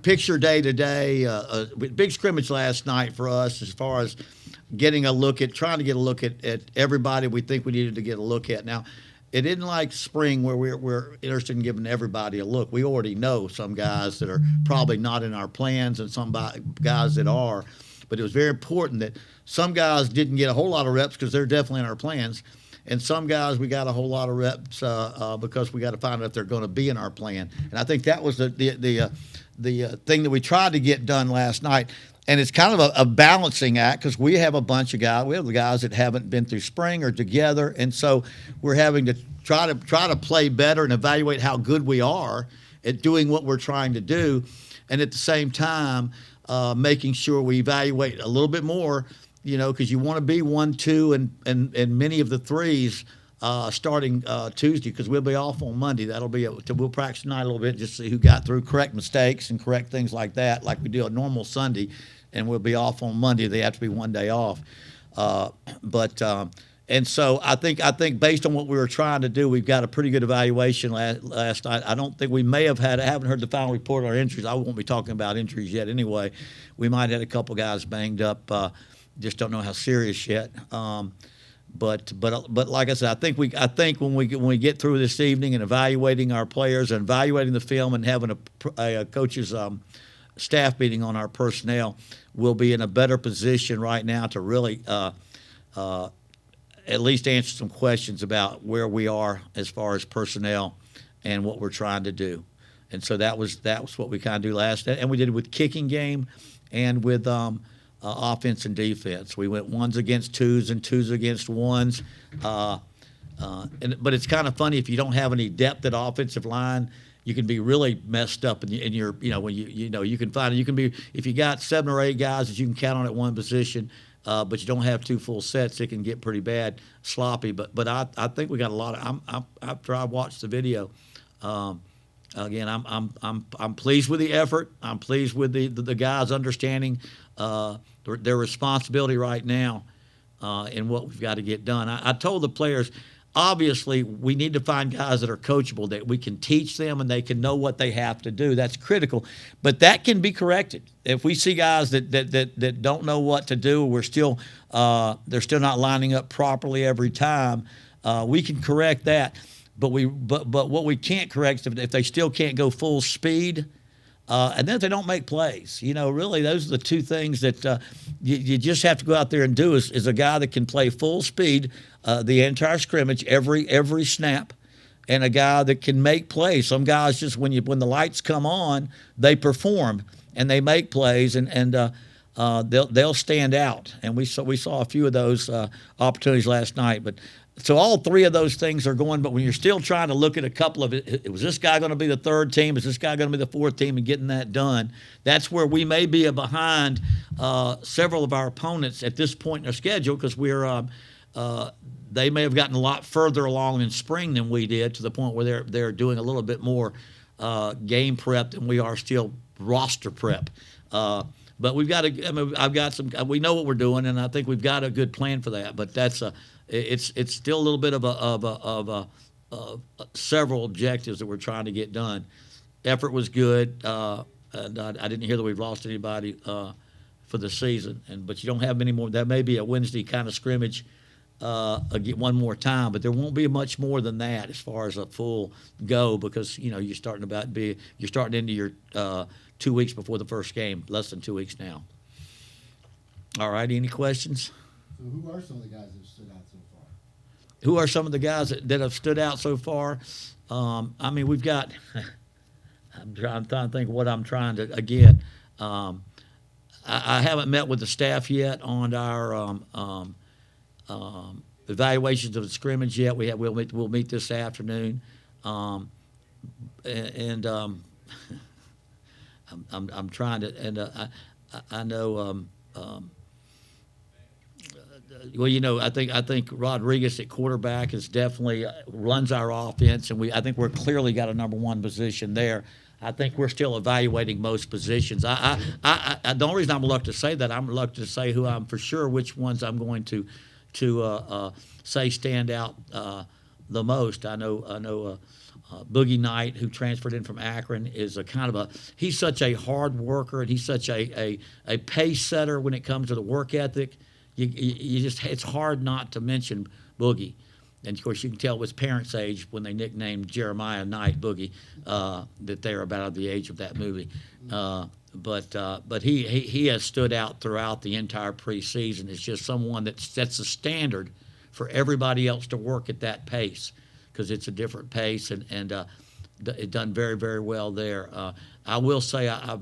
Picture day today, big scrimmage last night for us as far as trying to get a look at everybody we think we needed to get a look at. Now, it isn't like spring where we're interested in giving everybody a look. We already know some guys that are probably not in our plans and some guys that are. But it was very important that some guys didn't get a whole lot of reps because they're definitely in our plans. And some guys we got a whole lot of reps because we got to find out if they're going to be in our plan. And I think that was the thing that we tried to get done last night. And it's kind of a balancing act because we have a bunch of guys. We have the guys that haven't been through spring or together, and so we're having to try to play better and evaluate how good we are at doing what we're trying to do, and at the same time making sure we evaluate a little bit more. Because you want to be 1, 2, and many of the threes starting Tuesday because we'll be off on Monday. We'll practice tonight a little bit just to see who got through, correct mistakes and correct things like that, like we do a normal Sunday, and we'll be off on Monday. They have to be one day off, and so I think based on what we were trying to do, we've got a pretty good evaluation last night. I don't think we may have I haven't heard the final report on our injuries. I won't be talking about injuries yet anyway. We might have had a couple guys banged up. Just don't know how serious yet. But like I said, I think when we get through this evening and evaluating our players and evaluating the film and having a coach's staff meeting on our personnel, we'll be in a better position right now to really at least answer some questions about where we are as far as personnel and what we're trying to do. And so that was what we kind of do last night, and we did it with kicking game and with offense and defense. We went 1s against 2s and 2s against 1s. But it's kind of funny if you don't have any depth at offensive line, you can be really messed up in your when you can find it. You can be if you got 7 or 8 guys that you can count on at one position, but you don't have 2 full sets, it can get pretty bad, sloppy. But I think we got a lot of. After I watched the video. Again, I'm pleased with the effort. I'm pleased with the guys understanding their responsibility right now in what we've got to get done. I told the players, obviously, we need to find guys that are coachable, that we can teach them and they can know what they have to do. That's critical. But that can be corrected. If we see guys that don't know what to do, they're still not lining up properly every time, we can correct that. But what we can't correct is if they still can't go full speed, and then if they don't make plays. Really those are the 2 things that you just have to go out there and do is a guy that can play full speed the entire scrimmage, every snap, and a guy that can make plays. Some guys just when the lights come on, they perform and they make plays and they'll stand out. And we saw a few of those opportunities last night, but. So all 3 of those things are going, but when you're still trying to look at a couple of it, was this guy going to be the 3rd team? Is this guy going to be the 4th team and getting that done? That's where we may be behind several of our opponents at this point in their schedule because they may have gotten a lot further along in spring than we did to the point where they're doing a little bit more game prep than we are still roster prep. But we've got I've got some. We know what we're doing, and I think we've got a good plan for that. But it's still a little bit of several objectives that we're trying to get done. Effort was good, and I didn't hear that we've lost anybody for the season. But you don't have many more. That may be a Wednesday kind of scrimmage one more time, but there won't be much more than that as far as a full go because you're starting into your 2 weeks before the first game, less than 2 weeks now. All right, any questions? So who are some of the guys that have stood out so far? Who are some of the guys that have stood out so far? We've got I'm trying to think what I'm trying to, again, I haven't met with the staff yet on our evaluations of the scrimmage yet. We'll meet this afternoon. I'm trying to, and I know. I think Rodriguez at quarterback is definitely runs our offense, and I think we're clearly got a number 1 position there. I think we're still evaluating most positions. The only reason I'm reluctant to say that, I'm reluctant to say who I'm for sure which ones I'm going to say stand out the most. I know Boogie Knight, who transferred in from Akron, is a kind of a he's such a hard worker, and he's such a pace setter when it comes to the work ethic. You just it's hard not to mention Boogie. And of course, you can tell with his parents' age when they nicknamed Jeremiah Knight Boogie that they were about the age of that movie. But he has stood out throughout the entire preseason. It's just someone that sets the standard for everybody else to work at that pace, because it's a different pace, and it done very, very well there. I will say I'm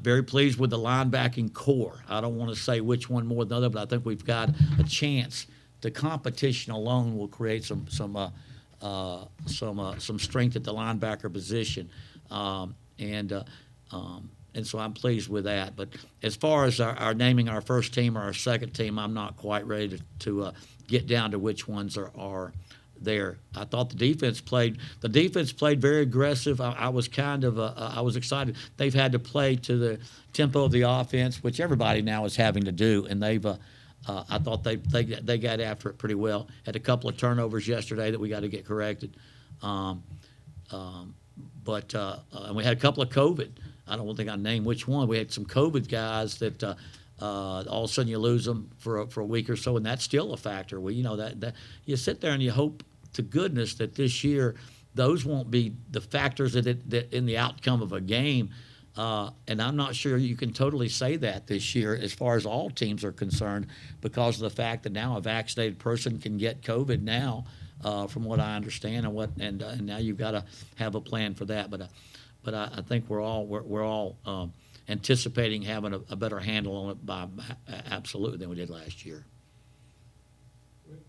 very pleased with the linebacking core. I don't want to say which one more than the other, but I think we've got a chance. The competition alone will create some strength at the linebacker position, and so I'm pleased with that. But as far as our naming our first team or our second team, I'm not quite ready to get down to which ones are there. I thought the defense played very aggressive. I was kind of I was excited. They've had to play to the tempo of the offense, which everybody now is having to do, and they've. I thought they got after it pretty well. Had a couple of turnovers yesterday that we got to get corrected, but and we had a couple of COVID. I don't think I named which one. We had some COVID guys that all of a sudden you lose them for a week or so, and that's still a factor. That you sit there and you hope to goodness that this year those won't be the factors that in the outcome of a game. And I'm not sure you can totally say that this year as far as all teams are concerned, because of the fact that now a vaccinated person can get COVID now, from what I understand, and now you've got to have a plan for that. But I think we're all anticipating having a better handle on it absolutely than we did last year.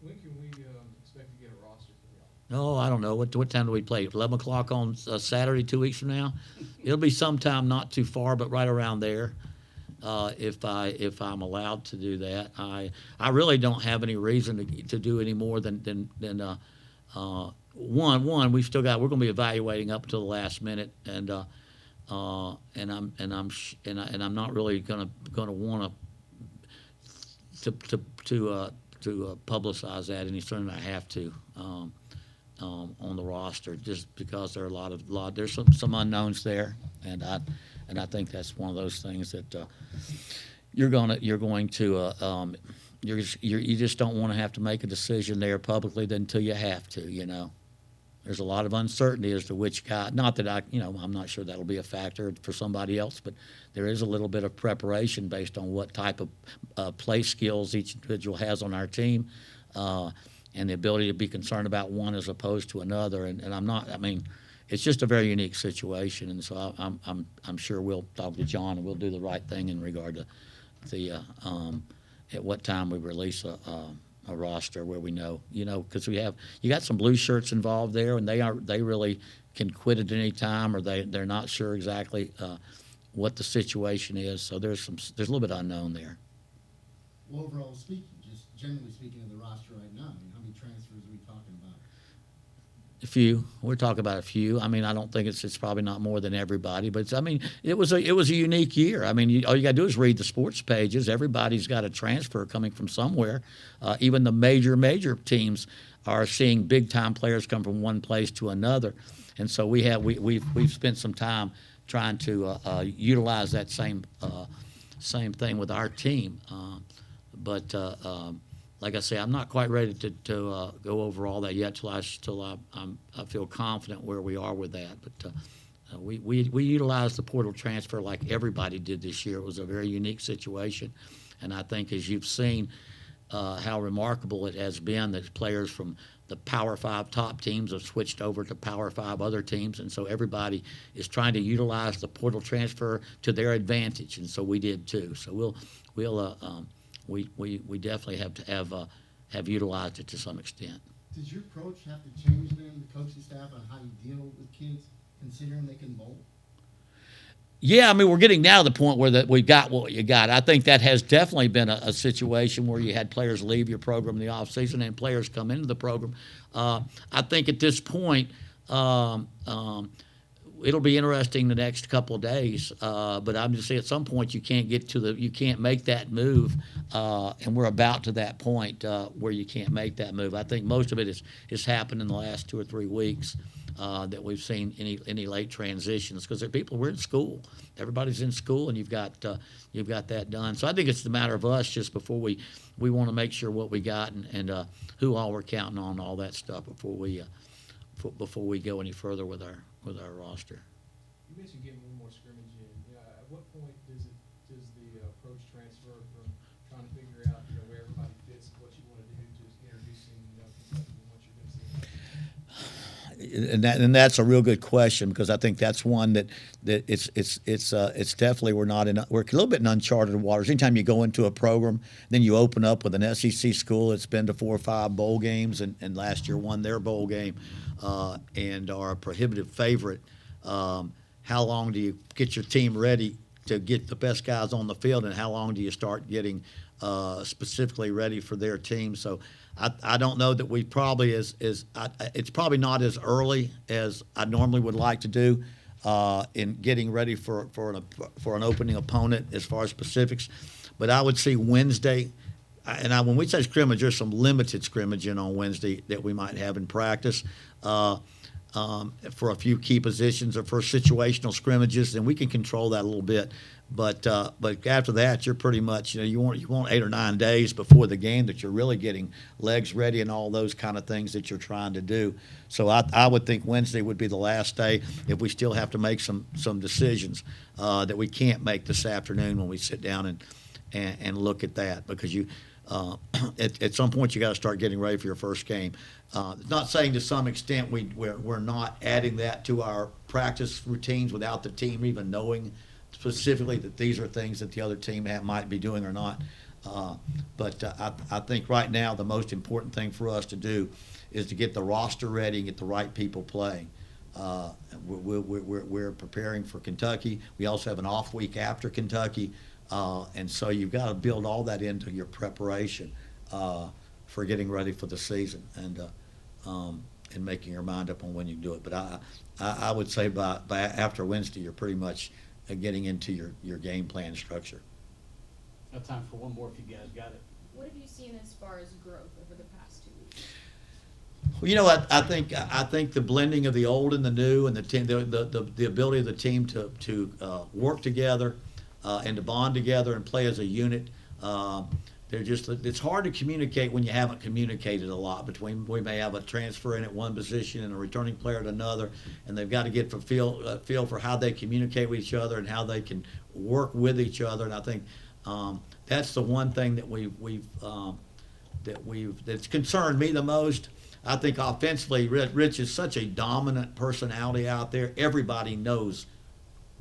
When can we expect to get a roster for y'all? Oh, I don't know. What time do we play? 11 o'clock on Saturday, 2 weeks from now? It'll be sometime not too far, but right around there. If I'm allowed to do that, I really don't have any reason to do any more than one. We're going to be evaluating up until the last minute, and I'm not really going to want to publicize that any sooner than I have to. On the roster, just because there are there's some unknowns there, and I think that's one of those things that you just don't want to have to make a decision there publicly until you have to. There's a lot of uncertainty as to which guy. Not that I'm not sure that'll be a factor for somebody else, but there is a little bit of preparation based on what type of play skills each individual has on our team. And the ability to be concerned about one as opposed to another, and I'm not. I mean, it's just a very unique situation, and so I'm sure we'll talk to John and we'll do the right thing in regard to the at what time we release a roster where we know, because you got some blue shirts involved there, and they really can quit at any time, or they're not sure exactly what the situation is. So there's a little bit unknown there. Well, overall speaking, just generally speaking of the roster right now, how many transfers are we talking about? A few. We're talking about a few. I mean, I don't think it's probably not more than everybody, but it was a unique year. I mean, all you got to do is read the sports pages. Everybody's got a transfer coming from somewhere. Even the major teams are seeing big time players come from one place to another, and so we've spent some time trying to utilize that same thing with our team. But like I say, I'm not quite ready to go over all that yet till I feel confident where we are with that. But we utilized the portal transfer like everybody did this year. It was a very unique situation, and I think as you've seen how remarkable it has been that players from the Power 5 top teams have switched over to Power 5 other teams, and so everybody is trying to utilize the portal transfer to their advantage, and so we did too. So we definitely have utilized it to some extent. Does your approach have to change then, the coaching staff, on how you deal with kids, considering they can bowl? Yeah, I mean, we're getting now to the point where we've got what you got. I think that has definitely been a situation where you had players leave your program in the offseason and players come into the program. I think at this point, it'll be interesting the next couple of days. But I'm just saying, at some point you can't make that move, and we're about to that point where you can't make that move. I think most of it has happened in the last 2 or 3 weeks. That we've seen any late transitions, because we're in school, everybody's in school, and you've got that done. So I think it's the matter of us just before we want to make sure what we got and who all we're counting on, all that stuff before we go any further with our roster. You mentioned getting one more scrimmage in. At what point does the approach transfer from trying to figure out where everybody fits and what you want to do to introducing Kentucky and what you're going to see? And that's a real good question, because I think that's one that it's definitely we're a little bit in uncharted waters. Anytime you go into a program, then you open up with an SEC school that's been to 4 or 5 bowl games, and last year won their bowl game, and are a prohibitive favorite. How long do you get your team ready to get the best guys on the field, and how long do you start getting specifically ready for their team? So I don't know that we probably it's probably not as early as I normally would like to do in getting ready for an opening opponent as far as specifics. But I would see Wednesday, when we say scrimmage, there's some limited scrimmaging on Wednesday that we might have in practice. For a few key positions or for situational scrimmages, and we can control that a little bit. But after that, you're pretty much you want 8 or 9 days before the game that you're really getting legs ready and all those kind of things that you're trying to do. So I would think Wednesday would be the last day if we still have to make some decisions that we can't make this afternoon when we sit down and look at that, because at some point you got to start getting ready for your first game. Not saying to some extent we're not adding that to our practice routines without the team even knowing specifically that these are things that the other team might be doing or not. But I think right now the most important thing for us to do is to get the roster ready and get the right people playing. We're preparing for Kentucky. We also have an off week after Kentucky. And so you've got to build all that into your preparation for getting ready for the season and making your mind up on when you do it. But I would say by after Wednesday, you're pretty much getting into your game plan structure. Got time for one more if you guys got it. What have you seen as far as growth over the past 2 weeks? Well, I think the blending of the old and the new, and the team, the ability of the team to work together and to bond together and play as a unit. It's hard to communicate when you haven't communicated a lot we may have a transfer in at one position and a returning player at another, and they've got to get feel for how they communicate with each other and how they can work with each other. And I think that's the one thing that's concerned me the most. I think offensively, Rich is such a dominant personality out there. Everybody knows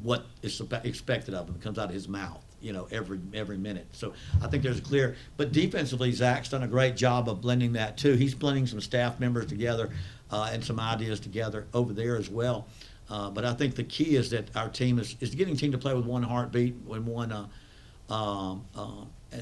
what is expected of him. It comes out of his mouth, every minute. So I think there's clear. But defensively, Zach's done a great job of blending that too. He's blending some staff members together and some ideas together over there as well. But I think the key is that our team is getting team to play with one heartbeat, with one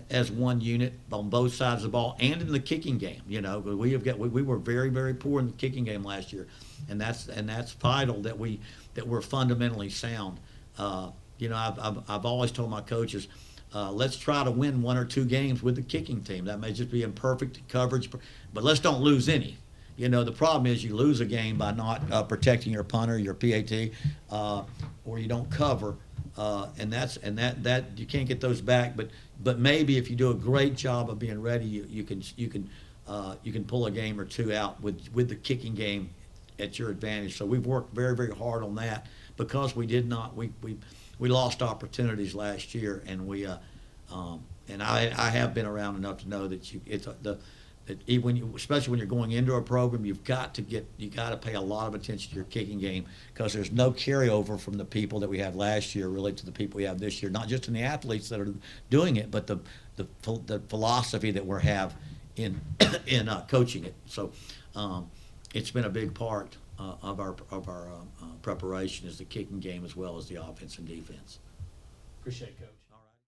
as one unit on both sides of the ball, and in the kicking game. We were very, very poor in the kicking game last year, and that's vital that we're fundamentally sound. I've always told my coaches, let's try to win 1 or 2 games with the kicking team. That may just be imperfect coverage, but let's don't lose any. The problem is you lose a game by not protecting your punter, your PAT, or you don't cover, and that you can't get those back. But maybe if you do a great job of being ready, you can pull a game or 2 out with the kicking game at your advantage. So we've worked very, very hard on that, because we lost opportunities last year, and I have been around enough to know that especially when you're going into a program, you got to pay a lot of attention to your kicking game, because there's no carryover from the people that we had last year really to the people we have this year. Not just in the athletes that are doing it, but the philosophy that we have in coaching it. So it's been a big part of our preparation, is the kicking game as well as the offense and defense. Appreciate it, Coach.